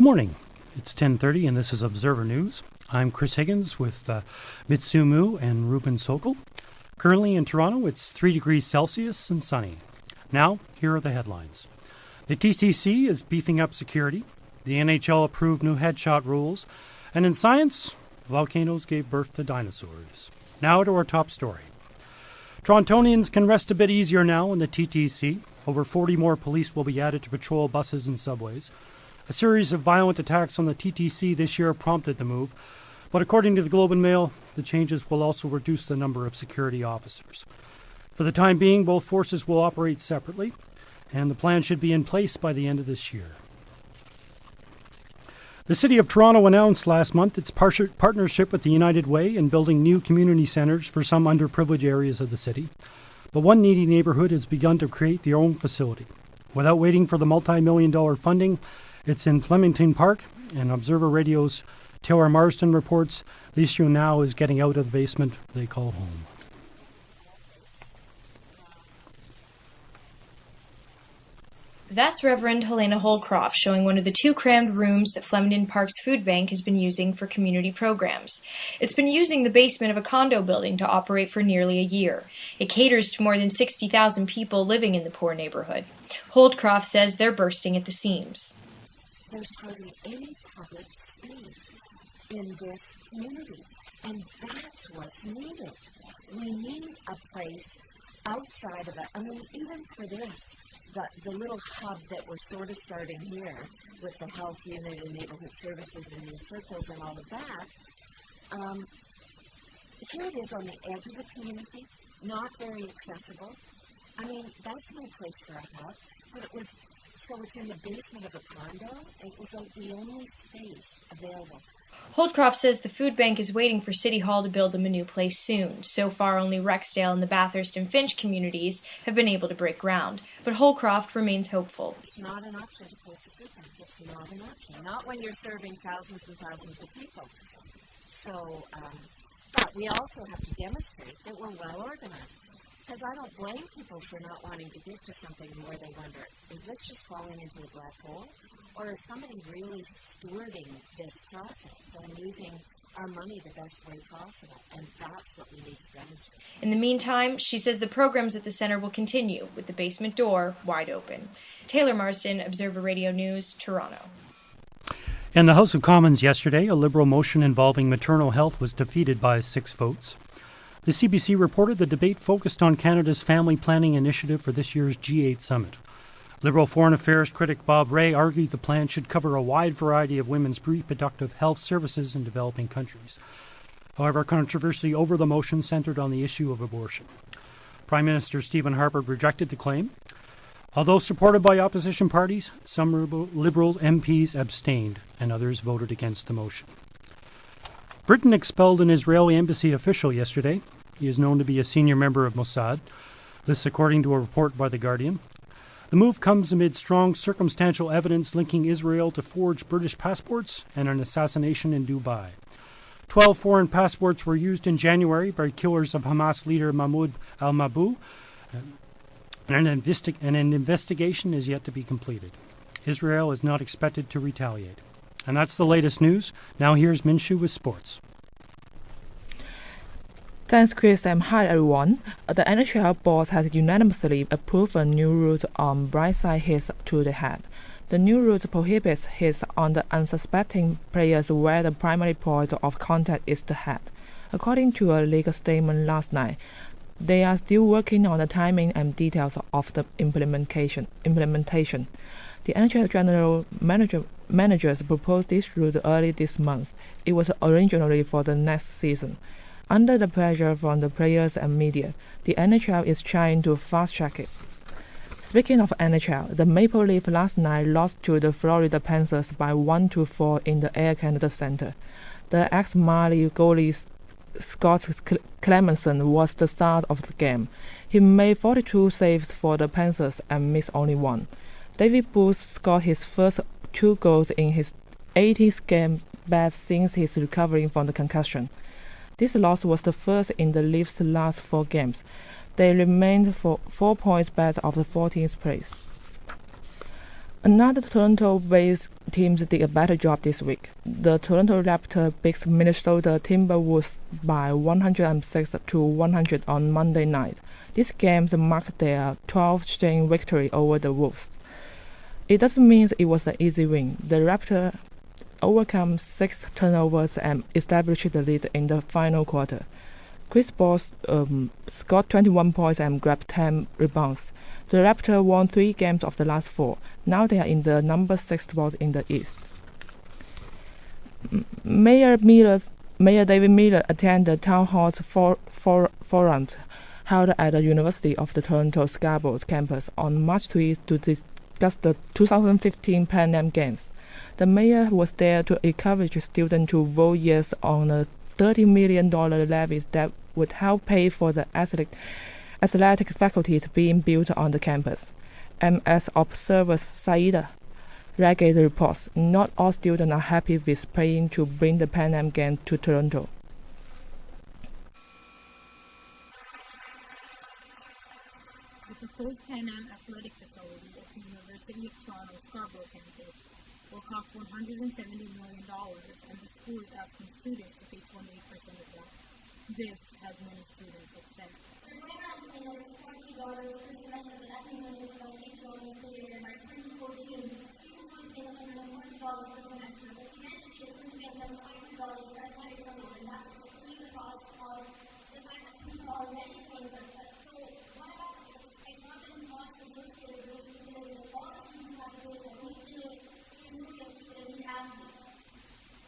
Good morning. It's 10:30 and this is Observer News. I'm Chris Higgins with Minshu Mo and Ruben Sokol. Currently in Toronto, it's 3 degrees Celsius and sunny. Now, here are the headlines. The TTC is beefing up security. The NHL approved new headshot rules. And in science, volcanoes gave birth to dinosaurs. Now to our top story. Torontonians can rest a bit easier now in the TTC. Over 40 more police will be added to patrol buses and subways. A series of violent attacks on the TTC this year prompted the move, but according to the Globe and Mail, the changes will also reduce the number of security officers. For the time being, both forces will operate separately, and the plan should be in place by the end of this year. The City of Toronto announced last month its partnership with the United Way in building new community centres for some underprivileged areas of the city. But one needy neighbourhood has begun to create their own facility. Without waiting for the multi-million-dollar funding, it's in Flemington Park, and Observer Radio's Taylor Marston reports the issue now is getting out of the basement they call home. That's Reverend Helena Holcroft showing one of the 2 crammed rooms that Flemington Park's food bank has been using for community programs. It's been using the basement of a condo building to operate for nearly a year. It caters to more than 60,000 people living in the poor neighborhood. Holdcroft says they're bursting at the seams. There's hardly any public space in this community, and that's what's needed. We need a place outside of it. I mean, even for this, the little hub that we're sort of starting here with the health unit and neighborhood services and new circles and all of that, here it is on the edge of the community, not very accessible. I mean, that's no place for a hub, but it was, so it's in the basement of a condo. It was like the only space available. Holdcroft says the food bank is waiting for City Hall to build them a new place soon. So far, only Rexdale and the Bathurst and Finch communities have been able to break ground. But Holdcroft remains hopeful. It's not an option to close the food bank. It's not an option. Not when you're serving thousands and thousands of people. So, but we also have to demonstrate that we're well organized. Because I don't blame people for not wanting to give to something where they wonder, is this just falling into a black hole? Or is somebody really stewarding this process and using our money the best way possible? And that's what we need to demonstrate. In the meantime, she says the programs at the center will continue with the basement door wide open. Taylor Marston, Observer Radio News, Toronto. In the House of Commons yesterday, a Liberal motion involving maternal health was defeated by 6 votes. The CBC reported the debate focused on Canada's family planning initiative for this year's G8 summit. Liberal Foreign Affairs critic Bob Rae argued the plan should cover a wide variety of women's reproductive health services in developing countries. However, controversy over the motion centered on the issue of abortion. Prime Minister Stephen Harper rejected the claim. Although supported by opposition parties, some Liberal MPs abstained and others voted against the motion. Britain expelled an Israeli embassy official yesterday. He is known to be a senior member of Mossad. This according to a report by The Guardian. The move comes amid strong circumstantial evidence linking Israel to forged British passports and an assassination in Dubai. 12 foreign passports were used in January by killers of Hamas leader Mahmoud al-Mabhouh, and an investigation is yet to be completed. Israel is not expected to retaliate. And that's the latest news. Now here's Minshu with sports. Thanks, Chris, and hi, everyone. The NHL board has unanimously approved a new rule on blindside hits to the head. The new rule prohibits hits on the unsuspecting players where the primary point of contact is the head. According to a legal statement last night, they are still working on the timing and details of the implementation. The NHL General Managers proposed this rule early this month. It was originally for the next season. Under the pressure from the players and media, the NHL is trying to fast-track it. Speaking of NHL, the Maple Leafs last night lost to the Florida Panthers by 1-4 in the Air Canada Centre. The ex-Marley goalie Scott Clemenson was the star of the game. He made 42 saves for the Panthers and missed only one. David Booth scored his first 2 goals in his 80th game back since his recovery from the concussion. This loss was the first in the Leafs' last 4 games. They remained for 4 points back of the 14th place. Another Toronto-based team did a better job this week. The Toronto Raptors beat Minnesota Timberwolves by 106 to 100 on Monday night. This game marked their 12th straight victory over the Wolves. It doesn't mean it was an easy win. The Raptors overcome 6 turnovers and established the lead in the final quarter. Chris Paul scored 21 points and grabbed 10 rebounds. The Raptors won 3 games of the last 4. Now they are in the number 6 spot in the East. Mayor David Miller attended the Town Hall's forum held at the University of the Toronto Scarborough campus on March 3 to discuss the 2015 Pan Am Games. The mayor was there to encourage students to vote yes on a $30 million levy that would help pay for the athletic faculties being built on the campus. MS observer Saida Ragged reports, not all students are happy with paying to bring the Pan Am Games to Toronto. The proposed Pan Am athletic facility at the University of Toronto Scarborough campus will cost $170 million, and the school is asking students to pay 28% of that. This has many students upset.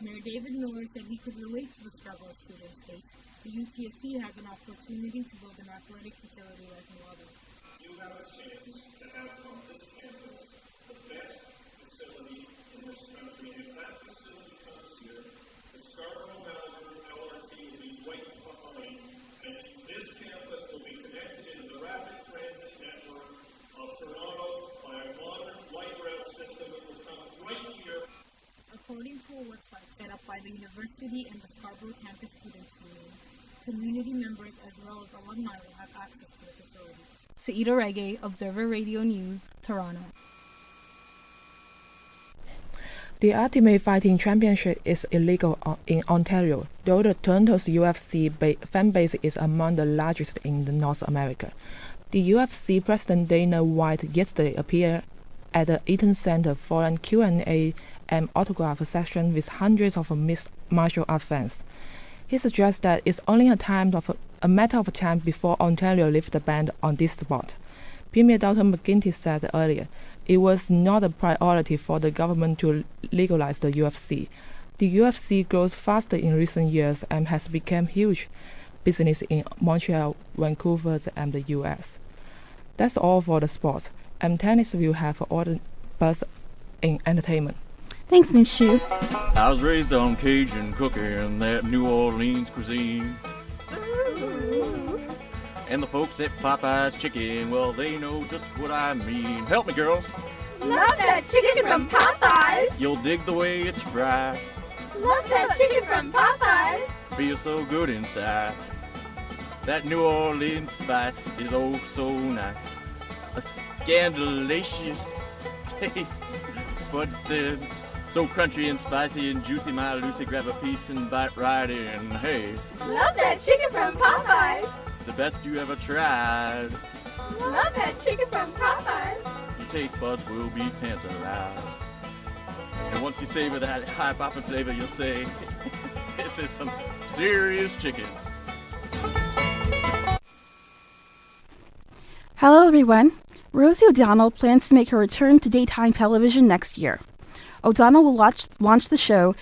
Mayor David Miller said he could relate to the struggle students face. The UTSC has an opportunity to build an athletic facility like no other. You have a chance to have on this campus the best facility in this country. If that facility comes here, the Scarborough Valley LRT will be right behind, and this campus will be connected into the rapid transit network of Toronto by a modern light rail system that will come right here. According to a website set up by the university and the Scarborough Campus Students Union, community members as well as alumni will have access to the facility. Saida Reggae, Observer Radio News, Toronto. The Ultimate Fighting Championship is illegal in Ontario, though the Toronto's UFC fan base is among the largest in North America. The UFC president Dana White yesterday appeared at the Eaton Center for an Q&A and autograph session with hundreds of mixed martial arts fans. He suggests that it's only a matter of time before Ontario lifts the ban on this sport. Premier Dr. McGuinty said earlier, it was not a priority for the government to legalize the UFC. The UFC grows faster in recent years and has become huge business in Montreal, Vancouver, and the US. That's all for the sports. Tennis will have all the buzz in entertainment. Thanks, Minshu. I was raised on Cajun cooking and that New Orleans cuisine. And the folks at Popeye's Chicken, well, they know just what I mean. Help me, girls. Love that chicken from Popeyes. You'll dig the way it's fried. Love that chicken from Popeyes. Feels so good inside. That New Orleans spice is oh so nice. A scandalous taste, but still so crunchy and spicy and juicy. My Lucy, grab a piece and bite right in. Hey, love that chicken from Popeyes. The best you ever tried. Love that chicken from Popeyes. Your taste buds will be tantalized. And once you savor that high poppin' flavor, you'll say, this is some serious chicken. Hello, everyone. Rosie O'Donnell plans to make her return to daytime television next year. O'Donnell will launch the show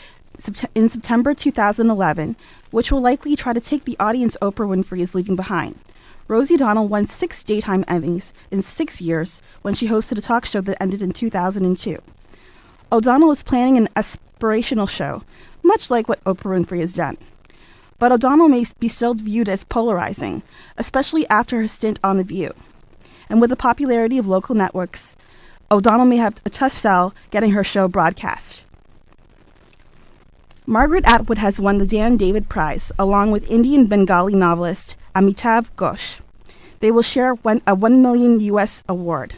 in September 2011, which will likely try to take the audience Oprah Winfrey is leaving behind. Rosie O'Donnell won 6 daytime Emmys in 6 years when she hosted a talk show that ended in 2002. O'Donnell is planning an aspirational show, much like what Oprah Winfrey has done. But O'Donnell may be still viewed as polarizing, especially after her stint on The View. And with the popularity of local networks, O'Donnell may have a tough sell getting her show broadcast. Margaret Atwood has won the Dan David Prize, along with Indian Bengali novelist Amitav Ghosh. They will share a $1 million US award.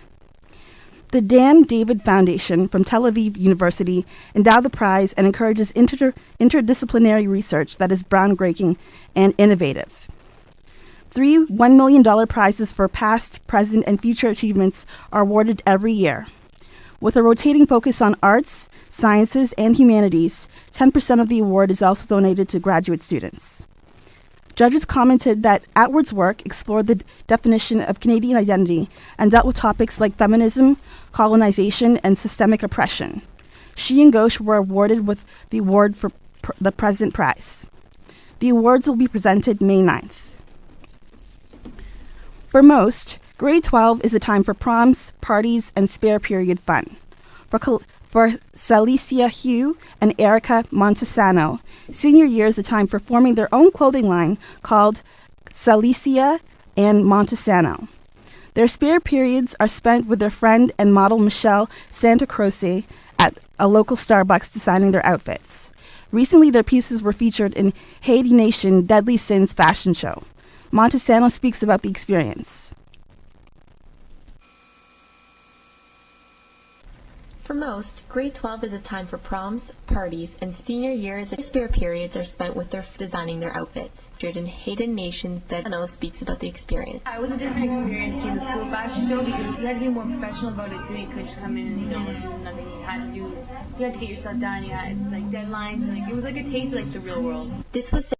The Dan David Foundation from Tel Aviv University endowed the prize and encourages interdisciplinary research that is groundbreaking and innovative. 3 $1 million prizes for past, present, and future achievements are awarded every year. With a rotating focus on arts, sciences, and humanities, 10% of the award is also donated to graduate students. Judges commented that Atwood's work explored the definition of Canadian identity and dealt with topics like feminism, colonization, and systemic oppression. She and Ghosh were awarded with the award for the present prize. The awards will be presented May 9th. For most, grade 12 is a time for proms, parties, and spare period fun. For Celicia Hugh and Erica Montesano, senior year is a time for forming their own clothing line called Celicia and Montesano. Their spare periods are spent with their friend and model Michelle Santa Croce at a local Starbucks designing their outfits. Recently, their pieces were featured in Haiti Nation Deadly Sins fashion show. Montesano speaks about the experience. For most, grade 12 is a time for proms, parties, and senior years and spare periods are spent with their designing their outfits. In Haiti Nations that speaks about the experience. It was a different experience from the school fashion show because you had to be more professional about it too. You couldn't just come in and do nothing. You had to get yourself done. It's like deadlines and it was like a taste of the real world. This was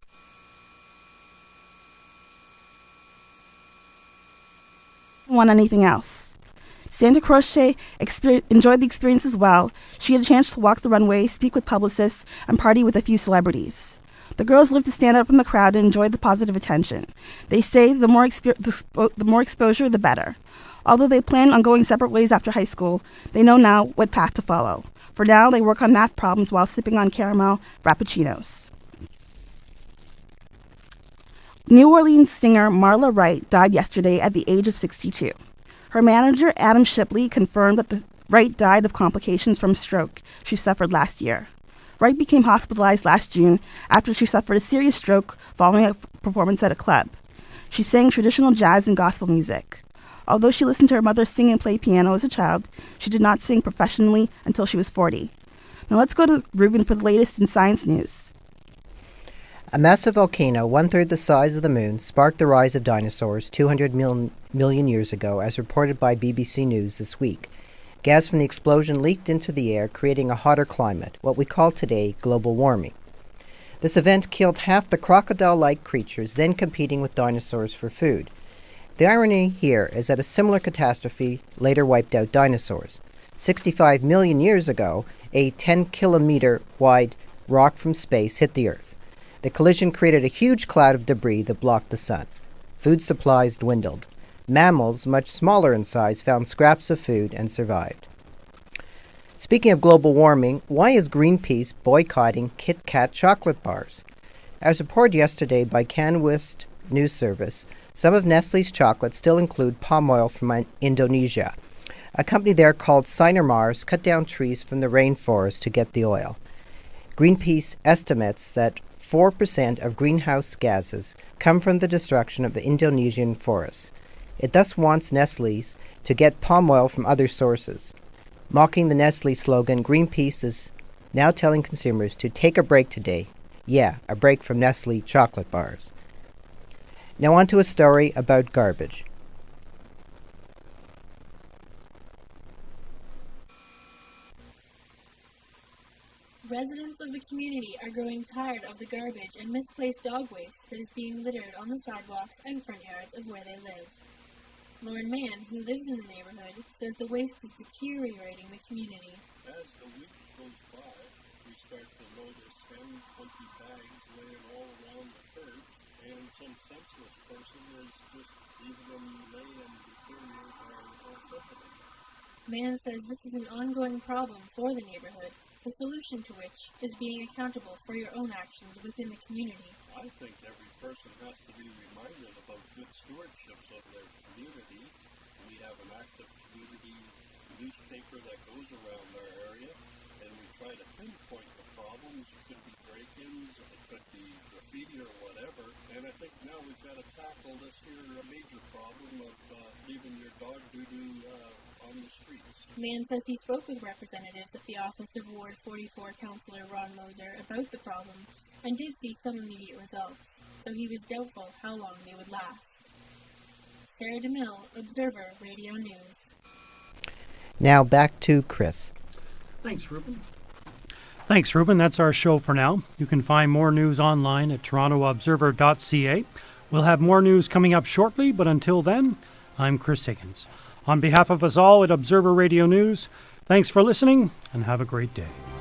Want anything else? Santa Croce enjoyed the experience as well. She had a chance to walk the runway, speak with publicists, and party with a few celebrities. The girls lived to stand out from the crowd and enjoyed the positive attention. They say the more exposure, the better. Although they plan on going separate ways after high school, they know now what path to follow. For now, they work on math problems while sipping on caramel frappuccinos. New Orleans singer Marla Wright died yesterday at the age of 62. Her manager, Adam Shipley, confirmed that Wright died of complications from stroke she suffered last year. Wright became hospitalized last June after she suffered a serious stroke following a performance at a club. She sang traditional jazz and gospel music. Although she listened to her mother sing and play piano as a child, she did not sing professionally until she was 40. Now let's go to Ruben for the latest in science news. A massive volcano, 1/3 the size of the moon, sparked the rise of dinosaurs 200 million years ago, as reported by BBC News this week. Gas from the explosion leaked into the air, creating a hotter climate, what we call today global warming. This event killed half the crocodile-like creatures, then competing with dinosaurs for food. The irony here is that a similar catastrophe later wiped out dinosaurs. 65 million years ago, a 10-kilometer-wide rock from space hit the Earth. The collision created a huge cloud of debris that blocked the sun. Food supplies dwindled. Mammals, much smaller in size, found scraps of food and survived. Speaking of global warming, why is Greenpeace boycotting Kit Kat chocolate bars? As reported yesterday by CanWest News Service, some of Nestle's chocolates still include palm oil from Indonesia. A company there called Sinomars cut down trees from the rainforest to get the oil. Greenpeace estimates that 4% of greenhouse gases come from the destruction of the Indonesian forests. It thus wants Nestle's to get palm oil from other sources. Mocking the Nestle slogan, Greenpeace is now telling consumers to take a break today. Yeah, a break from Nestle chocolate bars. Now on to a story about garbage. Residents of the community are growing tired of the garbage and misplaced dog waste that is being littered on the sidewalks and front yards of where they live. Lauren Mann, who lives in the neighborhood, says the waste is deteriorating the community. As the week goes by, we start to notice 10, 20 bags laying all around the curb, and some senseless person is just leaving them lay and deteriorate our company. Mann says this is an ongoing problem for the neighborhood, the solution to which is being accountable for your own actions within the community. I think every person has to be reminded about good stewardships of their community. We have an active community newspaper that goes around our area, and we try to pinpoint the problems. It could be break-ins, it could be graffiti or whatever, and I think now we've got to tackle this here major problem of leaving your dog doo-doo on the streets. Mann says he spoke with representatives at the office of Ward 44 Councillor Ron Moser about the problem and did see some immediate results, though he was doubtful how long they would last. Sarah DeMille, Observer Radio News. Now back to Chris. Thanks, Ruben. Thanks, Ruben. That's our show for now. You can find more news online at torontoobserver.ca. We'll have more news coming up shortly, but until then, I'm Chris Higgins. On behalf of us all at Observer Radio News, thanks for listening and have a great day.